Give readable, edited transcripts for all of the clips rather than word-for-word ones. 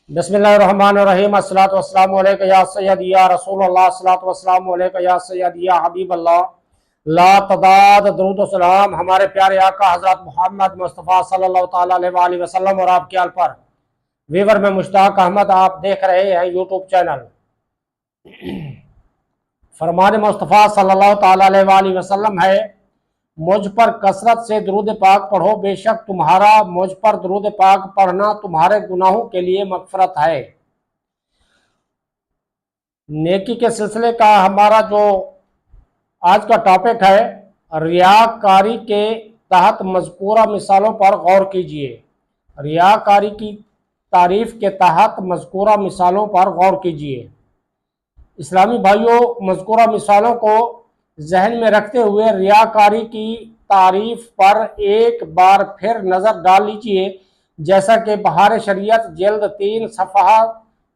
बिस्मिल्लाहिर्रहमानिर्रहीम। अस्सलातु वस्सलामु अलैका या सय्यदी या रसूल अल्लाह, अस्सलातु वस्सलामु अलैका या सय्यदी या हबीब अल्लाह। ला तदाद दरूद व सलाम हमारे प्यारे आका हज़रत मोहम्मद मुस्तफ़ा सल्लल्लाहु ताला अलैहि वसल्लम और आपके आल पर। वीवर में मुश्ताक अहमद, आप देख रहे हैं यूट्यूब चैनल। फरमान मुस्तफ़ा सल्लल्लाहु ताला अलैहि वसल्लम है, मुझ पर कसरत से दरूद पाक पढ़ो, बेशक तुम्हारा मुझ पर दरूद पाक पढ़ना तुम्हारे गुनाहों के लिए मगफरत है। नेकी के सिलसिले का हमारा जो आज का टॉपिक है, रियाकारी के तहत मज़कूरा मिसालों पर गौर कीजिए। रियाकारी की तारीफ के तहत मज़कूरा मिसालों पर गौर कीजिए। इस्लामी भाइयों, मज़कूरा मिसालों को जहन में रखते हुए रियाकारी की तारीफ पर एक बार फिर नज़र डाल लीजिए। जैसा कि बहार शरीयत जल्द 3 सफ़हा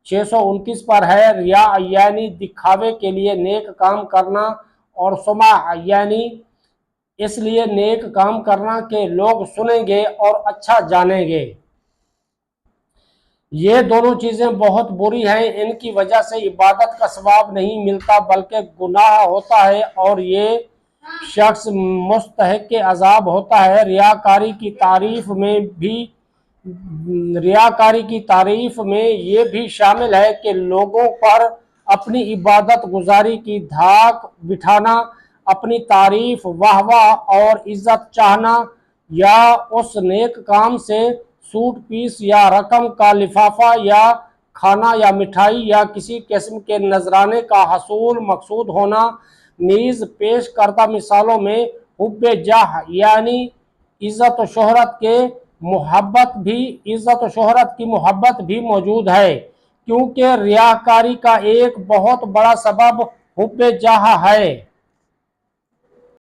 629 पर है, रिया यानी दिखावे के लिए नेक काम करना, और सुमा यानी इसलिए नेक काम करना कि लोग सुनेंगे और अच्छा जानेंगे। ये दोनों चीज़ें बहुत बुरी हैं। इनकी वजह से इबादत का सवाब नहीं मिलता बल्कि गुनाह होता है और ये शख्स मुस्तहिक के अजाब होता है। रियाकारी की तारीफ में ये भी शामिल है कि लोगों पर अपनी इबादत गुजारी की धाक बिठाना, अपनी तारीफ, वाहवाह और इज्जत चाहना, या उस नेक काम से सूट पीस या रकम का लिफाफा या खाना या मिठाई या किसी किस्म के नजराने का हसूल मकसूद होना। नीज पेश करता मिसालों में हुब्बे जाह यानी इज्जत व शोहरत की मोहब्बत भी मौजूद है, क्योंकि रियाकारी का एक बहुत बड़ा सबब हुब्बे जाह है।